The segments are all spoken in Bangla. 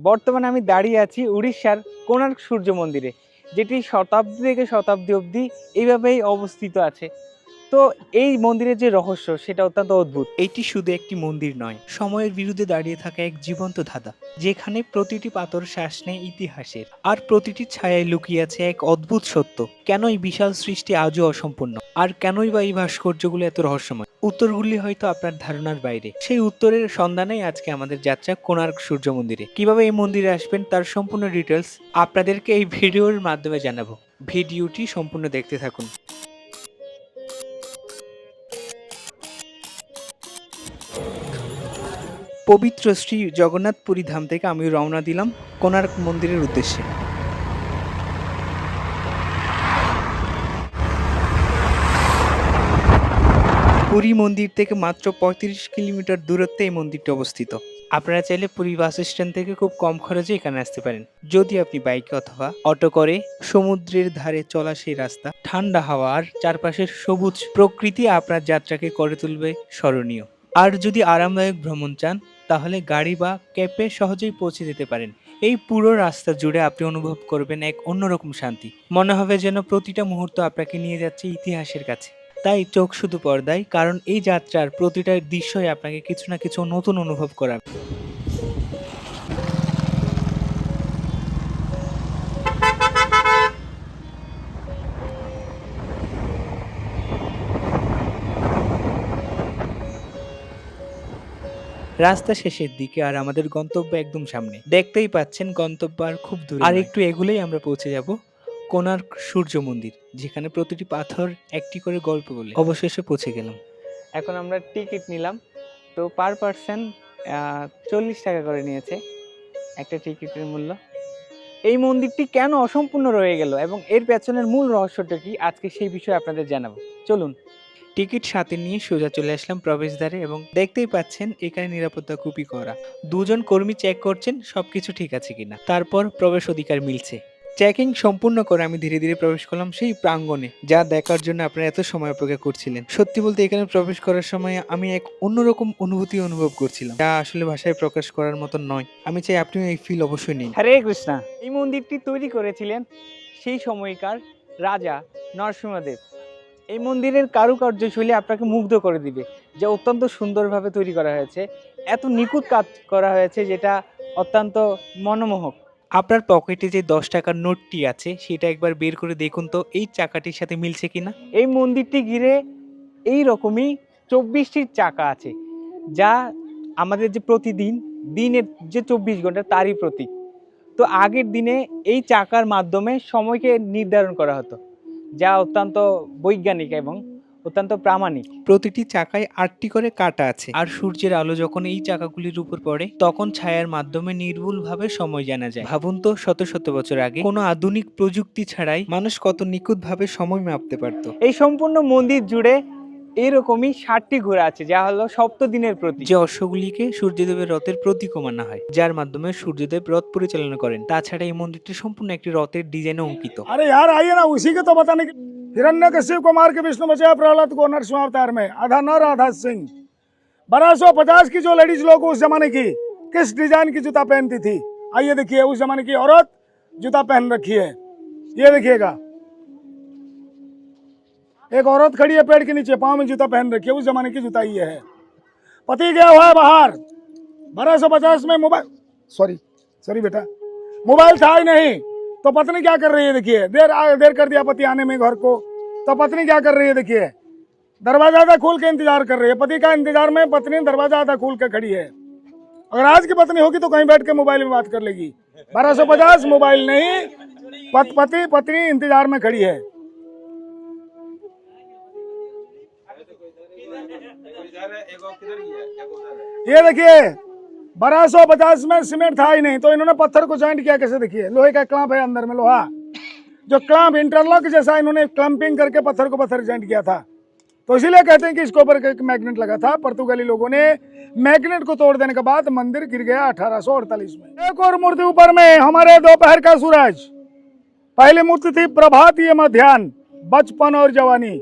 বর্তমানে আমি দাঁড়িয়ে আছি উড়িষ্যার কোণার্ক সূর্য মন্দিরে, যেটি শতাব্দী থেকে শতাব্দী অবধি এইভাবেই অবস্থিত আছে। তো এই মন্দিরের যে রহস্য সেটা অত্যন্ত অদ্ভুত। এটি শুধু একটি মন্দির নয়, সময়ের বিরুদ্ধে দাঁড়িয়ে থাকা এক জীবন্ত ধাঁধা, যেখানে প্রতিটি পাথর শ্বাস নেয় ইতিহাসের, আর প্রতিটি ছায়ায় লুকিয়ে আছে এক অদ্ভুত সত্য। কেন এই বিশাল সৃষ্টি আজও অসম্পূর্ণ, আর কেনই বা এই ভাস্কর্যগুলো এত রহস্যময়? উত্তরগুলি হয়তো আপনার ধারণার বাইরে। সেই উত্তরের সন্ধানেই আজকে আমাদের যাত্রা কোণার্ক সূর্য মন্দিরে। কিভাবে এই মন্দিরে আসবেন তার সম্পূর্ণ ডিটেলস আপনাদেরকে এই ভিডিওর মাধ্যমে জানাবো। ভিডিওটি সম্পূর্ণ দেখতে থাকুন। পবিত্র শ্রী জগন্নাথপুরী ধাম থেকে আমি রওনা দিলাম কোণার্ক মন্দিরের উদ্দেশ্যে। পুরী মন্দির থেকে মাত্র ৩৫ কিলোমিটার দূরত্বে এই মন্দিরটি অবস্থিত। আপনারা চাইলে পুরী বাস স্ট্যান্ড থেকে খুব কম খরচে এখানে আসতে পারেন। যদি আপনি বাইকে অথবা অটো করে সমুদ্রের ধারে চলা সেই রাস্তা, ঠান্ডা হাওয়া আর চারপাশের সবুজ প্রকৃতি আপনার যাত্রাকে করে তুলবে স্মরণীয়। আর যদি আরামদায়ক ভ্রমণ চান তাহলে গাড়ি বা ক্যাবে সহজেই পৌঁছে যেতে পারেন। এই পুরো রাস্তা জুড়ে আপনি অনুভব করবেন এক অন্যরকম শান্তি। মনে হবে যেন প্রতিটা মুহূর্ত আপনাকে নিয়ে যাচ্ছে ইতিহাসের কাছে। তাই চোখ শুধু পর্দায়, কারণ এই যাত্রার প্রতিটা দৃশ্যই আপনাকে কিছু না কিছু নতুন অনুভব করাবে। রাস্তা শেষের দিকে আর আমাদের গন্তব্য একদম সামনে। দেখতেই পাচ্ছেন গন্তব্য আর খুব দূরে আর একটু এগুলেই আমরা পৌঁছে যাব কোণার্ক সূর্য মন্দির, যেখানে প্রতিটি পাথর একটি করে গল্প বলে। অবশেষে পৌঁছে গেলাম। এখন আমরা টিকিট নিলাম, তো পার পার্সন 40 টাকা করে নিয়েছে একটা টিকিটের মূল্য। এই মন্দিরটি কেন অসম্পূর্ণ রয়ে গেল এবং এর পেছনের মূল রহস্যটা কি, আজকে সেই বিষয়ে আপনাদের জানাবো। চলুন। টিকিট সাথে নিয়ে সোজা চলে আসলাম প্রবেশদ্বারে এবং দেখতেই পাচ্ছেন এখানে নিরাপত্তা খুবই কড়া। দুজন কর্মী চেক করছেন সবকিছু ঠিক আছে কিনা, তারপর প্রবেশ অধিকার মিলছে। চেকিং সম্পূর্ণ করে আমি ধীরে ধীরে প্রবেশ করলাম সেই প্রাঙ্গণে, যা দেখার জন্য আপনারা এত সময় অপেক্ষা করছিলেন। সত্যি বলতে এখানে প্রবেশ করার সময় আমি এক অন্যরকম অনুভূতি অনুভব করছিলাম, যা আসলে ভাষায় প্রকাশ করার মতো নয়। আমি চাই আপনিও এই ফিল অবশ্যই নিন। হরে কৃষ্ণা। এই মন্দিরটি তৈরি করেছিলেন সেই সময়কার রাজা নরসিংহদেব। এই মন্দিরের কারুকার্যশৈলী আপনাকে মুগ্ধ করে দিবে, যা অত্যন্ত সুন্দরভাবে তৈরি করা হয়েছে। এত নিখুঁত কাজ করা হয়েছে যেটা অত্যন্ত মনোমোহক। আপনার পকেটে যে 10 টাকার নোটটি আছে সেটা একবার বের করে দেখুন তো এই চাকাটির সাথে মিলছে কিনা। এই মন্দিরটি ঘিরে এই রকমই 24টি চাকা আছে, যা আমাদের যে প্রতিদিন দিনের যে 24 ঘন্টা তারই প্রতীক। তো আগের দিনে এই চাকার মাধ্যমে সময়কে নির্ধারণ করা হতো, যা অত্যন্ত বৈজ্ঞানিক এবং অত্যন্ত প্রামাণিক। প্রতিটি চাকায় 8টি করে কাঁটা আছে, আর সূর্যের আলো যখন এই চাকাগুলির উপর পড়ে তখন ছায়ার মাধ্যমে নির্ভুলভাবে সময় জানা যায়। ভাবুন তো, শত শত বছর আগে কোনো আধুনিক প্রযুক্তি ছাড়াই মানুষ কত নিখুঁতভাবে সময় মাপতে পারত। এই সম্পূর্ণ মন্দির জুড়ে এরকমই 60টি ঘোড়া আছে, যা হলো সপ্তদিনের প্রতীক। যে অশ্বগুলিকে সূর্যদেবের রথের প্রতীকও মানা হয়, যার মাধ্যমে সূর্যদেব রথ পরিচালনা করেন। তাছাড়া এই মন্দিরটি সম্পূর্ণ একটি রথের ডিজাইনে অঙ্কিত। अरे यार आइए ना, उसी के तो बताने की। हिरण्यकशिप को मार के विष्णु बचाया प्रहलाद को नरसिंह अवतार में, आधा नर आधा सिंह। 1250 की जो लेडीज लोग उस जमाने की किस डिजाइन की जूता पहनती थी, आइए देखिए। उस जमाने की औरत जूता पहन रखी है, ये देखिएगा। एक औरत खड़ी है पेड़ के नीचे, पाँव में जूता पहन रखी है, उस जमाने की जूता ये है। पति गया हुआ है बाहर। 1250 में मोबाइल, सॉरी बेटा, मोबाइल था ही नहीं, तो पत्नी क्या कर रही है देखिए। देर कर दिया पति आने में घर को, तो पत्नी क्या कर रही है देखिए। दरवाजा आधा खोल के इंतजार कर रही है, पति का इंतजार में पत्नी दरवाजा आधा खोल के खड़ी है। अगर आज की पत्नी होगी तो कहीं बैठ के मोबाइल में बात कर लेगी। 1250 मोबाइल नहीं, पत्नी इंतजार में खड़ी है। ये देखिए 1250 में सीमेंट था ही नहीं, तो इन्होंने पत्थर को जॉइंट किया कैसे देखिए। लोहे का क्लैंप है अंदर में, लोहा जो क्लैंप इंटरलॉक जैसा इन्होंने क्लैंपिंग करके पत्थर को पत्थर जॉइंट किया था। तो इसीलिए कहते हैं कि इसके ऊपर एक मैग्नेट लगा था। पुर्तगाली लोगों ने मैग्नेट को तोड़ देने के बाद मंदिर गिर गया 1848 में। एक और मूर्ति ऊपर में, हमारे दोपहर का सूरज। पहली मूर्ति थी प्रभात, ये मध्याह्न, बचपन और जवानी।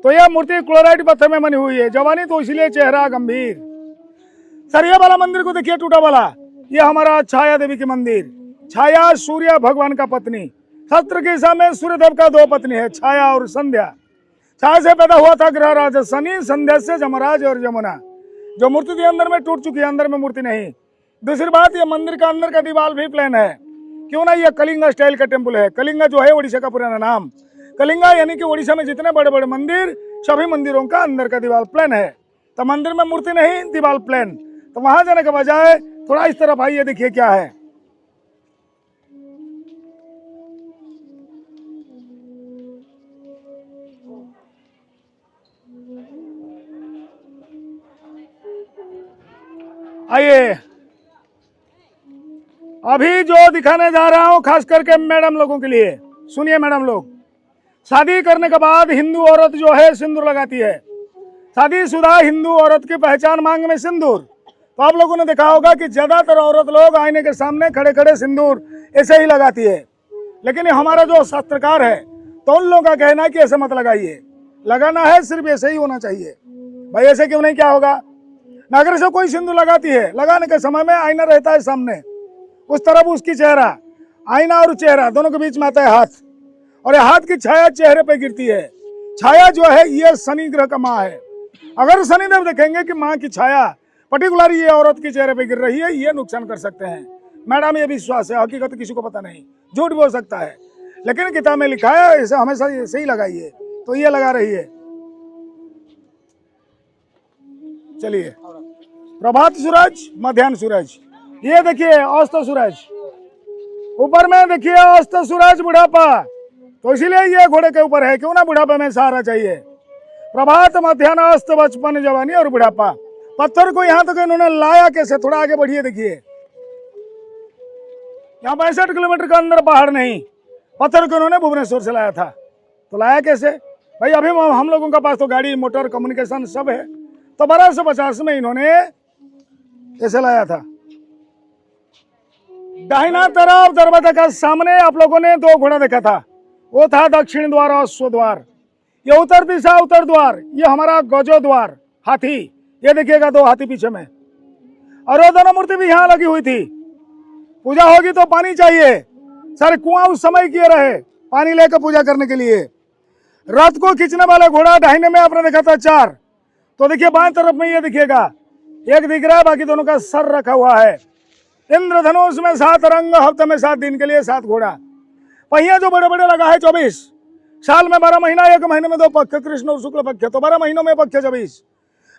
तो यह मूर्ति क्लोराइट पत्थर में बनी हुई है। जवानी तो इसलिए चेहरा गंभीर। सर ये वाला मंदिर को देखिए, टूटा वाला, ये हमारा छाया देवी की मंदिर। छाया सूर्य भगवान का पत्नी, शस्त्र की दिशा में सूर्यदेव का दो पत्नी है, छाया और संध्या। छाया से पैदा हुआ था ग्रह राज शनि, संध्या से जमराज और जमुना। जो मूर्ति थी अंदर में टूट चुकी है, अंदर में मूर्ति नहीं। दूसरी बात, ये मंदिर का अंदर का दीवार भी प्लेन है। क्यों ना, ये कलिंगा स्टाइल का टेम्पल है। कलिंगा जो है उड़ीसा का पुराना नाम। कलिंगा यानी कि उड़ीसा में जितने बड़े बड़े मंदिर, सभी मंदिरों का अंदर का दीवार प्लेन है। तो मंदिर में मूर्ति नहीं, दीवार प्लेन। तो वहां जाने के बजाय थोड़ा इस तरफ आइए, देखिए क्या है। आइए, अभी जो दिखाने जा रहा हूं खास करके मैडम लोगों के लिए, सुनिए मैडम लोग। शादी करने के बाद हिंदू औरत जो है सिंदूर लगाती है। शादीशुदा हिंदू औरत की पहचान मांग में सिंदूर। तो आप लोगों ने देखा होगा कि ज्यादातर औरत लोग आईने के सामने खड़े खड़े सिंदूर ऐसे ही लगाती है। लेकिन हमारा जो शास्त्रकार है, तो उन लोगों का कहना है कि ऐसे मत लगाइए, लगाना है सिर्फ ऐसे ही होना चाहिए। भाई ऐसे क्यों नहीं, क्या होगा? अगर से कोई सिंदूर लगाती है, लगाने के समय में आईना रहता है सामने, उस तरफ उसकी चेहरा, आईना और चेहरा दोनों के बीच में आता है हाथ, और ये हाथ की छाया चेहरे पे गिरती है। छाया जो है ये शनि ग्रह का माँ है। अगर शनिदेव देखेंगे कि माँ की छाया पर्टिकुलर ये औरत के चेहरे पे गिर रही है, ये नुकसान कर सकते हैं। मैडम ये विश्वास है, हकीकत किसी को पता नहीं, झूठ भी हो सकता है, लेकिन किताब में लिखा है ऐसे हमेशा ऐसे ही लगाइए। तो ये लगा रही है। चलिए, प्रभात सूरज, मध्याह्न सूरज, ये देखिए अस्त सूरज, ऊपर में देखिए अस्त सूरज, बुढ़ापा। तो इसीलिए ये घोड़े के ऊपर है, क्यों ना बुढ़ापे में सहारा चाहिए। प्रभात, मध्याह्न, अस्त, बचपन, जवानी और बुढ़ापा। पत्थर को यहाँ तक इन्होंने लाया कैसे, थोड़ा आगे बढ़िए देखिए। यहाँ 62 किलोमीटर का अंदर पहाड़ नहीं, पत्थर को इन्होंने भुवनेश्वर से लाया था। तो लाया कैसे भाई? अभी हम लोगों के पास तो गाड़ी, मोटर, कम्युनिकेशन सब है। तो 1250 में इन्होंने ऐसे लाया था। दाहिना तरफ दरवाजा का सामने आप लोगों ने दो घोड़ा देखा था, वो था दक्षिण द्वार और अश्व द्वार। ये उत्तर दिशा उत्तर द्वार, ये हमारा गजो द्वार, हाथी। ये देखिएगा दो हाथी पीछे में, और वो दोनों मूर्ति भी यहाँ लगी हुई थी। पूजा होगी तो पानी चाहिए, सारे कुआं उस समय किए रहे पानी लेकर पूजा करने के लिए। रथ को खींचने वाला घोड़ा दाहिने में आपने देखा था 4। तो देखिए बाएं तरफ में ये दिखेगा, एक दिख रहा है, बाकी दोनों का सर रखा हुआ है। इंद्रधनुष में 7 रंग, हफ्ते में 7 दिन के लिए 7 घोड़ा। पहिया जो बड़े बड़े लगा है 24। साल में 12 महीना, 1 महीने में 2 पक्ष, कृष्ण और शुक्ल पक्ष। तो 12 महीनों में पक्ष 24,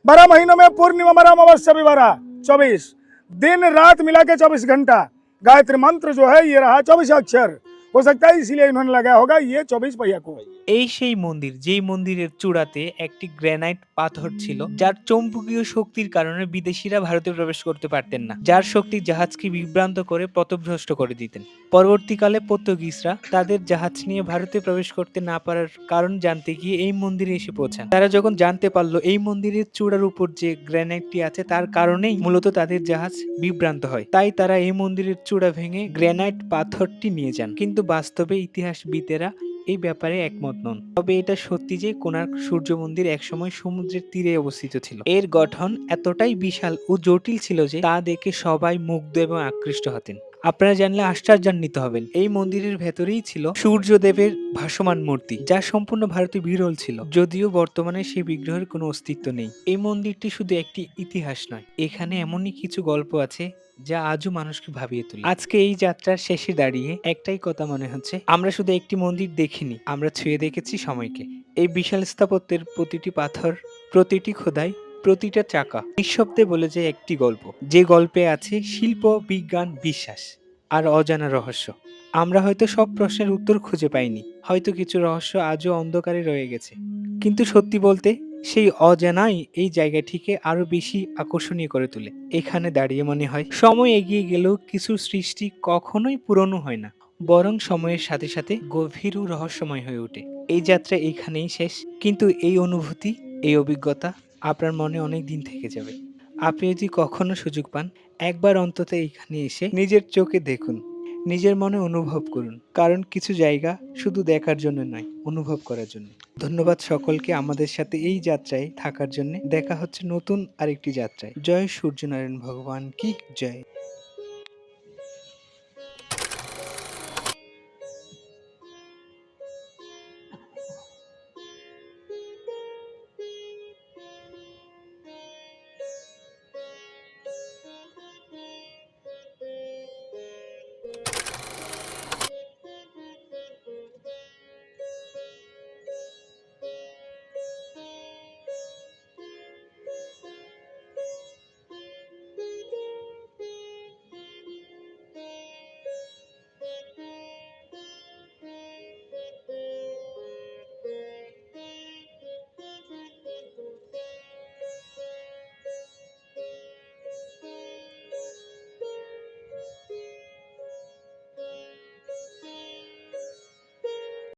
12 महीनों में पूर्णिमा, अमावस्या भी 12, 24 दिन रात मिला के 24 घंटा। गायत्री मंत्र जो है ये रहा 24 अक्षर। हो सकता है इसीलिए इन्होंने लगाया होगा ये 24 पहिया को। এই সেই মন্দির, যেই মন্দিরের চূড়াতে একটি গ্রানাইট পাথর ছিল, যার চৌম্বকীয় শক্তির কারণে বিদেশিরা ভারতে প্রবেশ করতে পারতেন না, যার শক্তি জাহাজকে বিভ্রান্ত করে পথভ্রষ্ট করে দিতেন। পরবর্তীকালে পর্তুগিজরা তাদের জাহাজ নিয়ে ভারতে প্রবেশ করতে না পারার কারণ জানতে গিয়ে এই মন্দিরে এসে পৌঁছান। তারা যখন জানতে পারলো এই মন্দিরের চূড়ার উপর যে গ্রানাইটটি আছে তার কারণেই মূলত তাদের জাহাজ বিভ্রান্ত হয়, তাই তারা এই মন্দিরের চূড়া ভেঙে গ্রানাইট পাথরটি নিয়ে যান। কিন্তু বাস্তবে ইতিহাসবিদেরা এই ব্যাপারে একমত নন। তবে এটা সত্যি যে কোণার্ক সূর্য মন্দির একসময় সমুদ্রের তীরে অবস্থিত ছিল। এর গঠন এতটাই বিশাল ও জটিল ছিল যে তা দেখে সবাই মুগ্ধ এবং আকৃষ্ট হতেন। আপনারা জানলে আশ্চর্যান্বিত হবেন। এই মন্দিরের ভেতরেই ছিল সূর্যদেবের ভাসমান মূর্তি, যা সম্পূর্ণ ভারতে বিরল ছিল, যদিও বর্তমানে সেই বিগ্রহের কোনো অস্তিত্ব নেই। এই মন্দিরটি শুধু একটি ইতিহাস নয়, এখানে এমনই কিছু গল্প আছে যা আজও মানুষকে ভাবিয়ে তোলে। আজকে এই যাত্রার শেষে দাঁড়িয়ে একটাই কথা মনে হচ্ছে, আমরা শুধু একটি মন্দির দেখিনি, আমরা ছুঁয়ে দেখেছি সময়কে। এই বিশাল স্থাপত্যের প্রতিটি পাথর, প্রতিটি খোদাই, প্রতিটা চাকা নিঃশব্দে বলে যায় একটি গল্প, যে গল্পে আছে শিল্প, বিজ্ঞান, বিশ্বাস আর অজানা রহস্য। আমরা হয়তো সব প্রশ্নের উত্তর খুঁজে পাইনি, হয়তো কিছু রহস্য আজও অন্ধকারে রয়ে গেছে, কিন্তু সত্যি বলতে সেই অজানাই এই জায়গাটিকে আরো বেশি আকর্ষণীয় করে তোলে। এখানে দাঁড়িয়ে মনে হয় সময় এগিয়ে গেলেও কিছু সৃষ্টি কখনোই পুরনো হয় না, বরং সময়ের সাথে সাথে গভীর ও রহস্যময় হয়ে ওঠে। এই যাত্রা এখানেই শেষ, কিন্তু এই অনুভূতি, এই অভিজ্ঞতা আপনার মনে অনেক দিন থেকে যাবে। আপনি যদি কখনো সুযোগ পান, একবার অন্তত এখানে এসে নিজের চোখে দেখুন, নিজের মনে অনুভব করুন, কারণ কিছু জায়গা শুধু দেখার জন্য নয়, অনুভব করার জন্য। ধন্যবাদ সকলকে আমাদের সাথে এই যাত্রায় থাকার জন্য। দেখা হচ্ছে নতুন আরেকটি যাত্রায়। জয় সূর্যনারায়ণ ভগবান কি জয়।